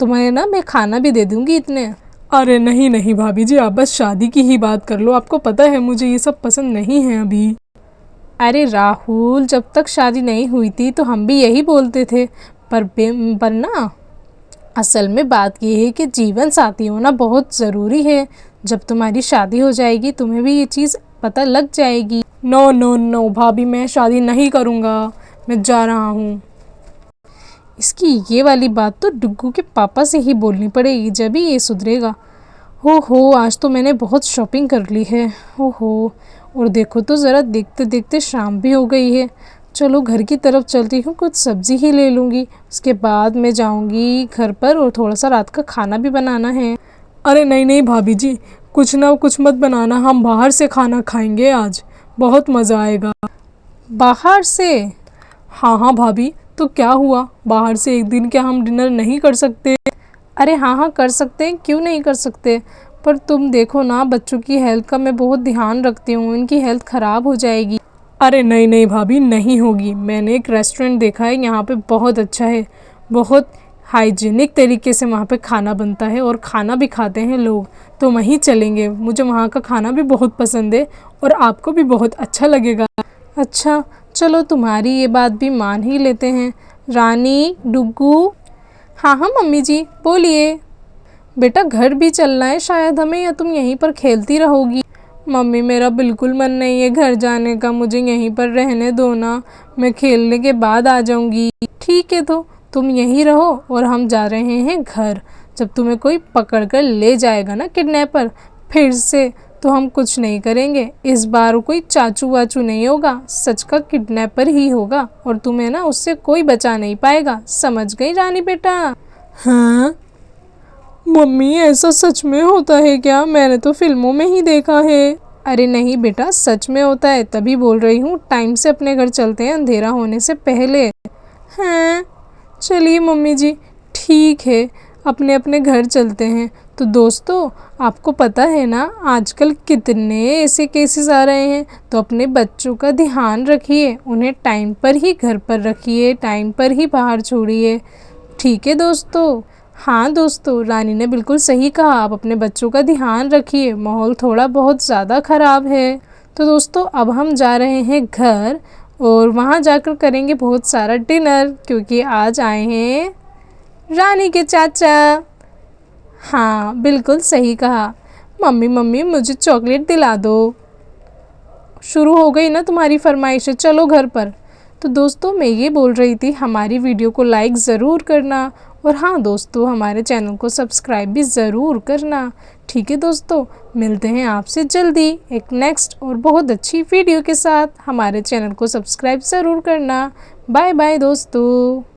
तुम्हें ना मैं खाना भी दे दूंगी इतने। अरे नहीं नहीं भाभी जी, आप बस शादी की ही बात कर लो, आपको पता है मुझे ये सब पसंद नहीं है अभी। अरे राहुल, जब तक शादी नहीं हुई थी तो हम भी यही बोलते थे, पर ना असल में बात ये है कि जीवन साथी होना बहुत ज़रूरी है। जब तुम्हारी शादी हो जाएगी तुम्हें भी ये चीज़ पता लग जाएगी। नो नो नो भाभी, मैं शादी नहीं करूँगा, मैं जा रहा हूँ। इसकी ये वाली बात तो डुग्गू के पापा से ही बोलनी पड़ेगी, जब ही ये सुधरेगा। हो आज तो मैंने बहुत शॉपिंग कर ली है। हो और देखो तो ज़रा, देखते देखते शाम भी हो गई है। चलो घर की तरफ चलती हूँ, कुछ सब्ज़ी ही ले लूँगी, उसके बाद मैं जाऊँगी घर पर और थोड़ा सा रात का खाना भी बनाना है। अरे नहीं नहीं भाभी जी, कुछ ना कुछ मत बनाना, हम बाहर से खाना खाएंगे आज, बहुत मज़ा आएगा। बाहर से? हाँ हाँ भाभी, तो क्या हुआ, बाहर से एक दिन क्या हम डिनर नहीं कर सकते? अरे हाँ कर सकते हैं, क्यों नहीं कर सकते। पर तुम देखो ना, बच्चों की हेल्थ का मैं बहुत ध्यान रखती हूँ, इनकी हेल्थ ख़राब हो जाएगी। अरे नहीं नहीं भाभी, नहीं होगी। मैंने एक रेस्टोरेंट देखा है, यहाँ पे बहुत अच्छा है, बहुत हाइजीनिक तरीके से वहाँ पे खाना बनता है और खाना भी खाते हैं लोग, तो वहीं चलेंगे। मुझे वहाँ का खाना भी बहुत पसंद है और आपको भी बहुत अच्छा लगेगा। अच्छा चलो, तुम्हारी ये बात भी मान ही लेते हैं। रानी, डुग्गू। हाँ मम्मी जी बोलिए। बेटा घर भी चलना है शायद हमें, या तुम यहीं पर खेलती रहोगी? मम्मी मेरा बिल्कुल मन नहीं है घर जाने का, मुझे यहीं पर रहने दो ना, मैं खेलने के बाद आ जाऊंगी। ठीक है तो तुम यहीं रहो और हम जा रहे हैं घर। जब तुम्हें कोई पकड़ कर ले जाएगा ना किडनैपर, फिर से तो हम कुछ नहीं करेंगे। इस बार कोई चाचू वाचू नहीं होगा, सच का किडनैपर ही होगा और तुम्हें ना उससे कोई बचा नहीं पाएगा। समझ गई रानी बेटा? हाँ मम्मी, ऐसा सच में होता है क्या? मैंने तो फिल्मों में ही देखा है। अरे नहीं बेटा, सच में होता है, तभी बोल रही हूँ। टाइम से अपने घर चलते हैं, अंधेरा होने से पहले। हैं? चलिए मम्मी जी, ठीक है, अपने अपने घर चलते हैं। तो दोस्तों, आपको पता है ना आजकल कितने ऐसे केसेस आ रहे हैं, तो अपने बच्चों का ध्यान रखिए, उन्हें टाइम पर ही घर पर रखिए, टाइम पर ही बाहर छोड़िए। ठीक है दोस्तों? हाँ दोस्तों, रानी ने बिल्कुल सही कहा, आप अपने बच्चों का ध्यान रखिए, माहौल थोड़ा बहुत ज़्यादा ख़राब है। तो दोस्तों अब हम जा रहे हैं घर और वहाँ जाकर करेंगे बहुत सारा डिनर, क्योंकि आज आए हैं रानी के चाचा। हाँ बिल्कुल सही कहा। मम्मी मुझे चॉकलेट दिला दो। शुरू हो गई ना तुम्हारी फरमाइश, चलो घर पर। तो दोस्तों मैं ये बोल रही थी, हमारी वीडियो को लाइक ज़रूर करना और हाँ दोस्तों, हमारे चैनल को सब्सक्राइब भी ज़रूर करना। ठीक है दोस्तों, मिलते हैं आपसे जल्दी एक नेक्स्ट और बहुत अच्छी वीडियो के साथ। हमारे चैनल को सब्सक्राइब ज़रूर करना। बाय बाय दोस्तों।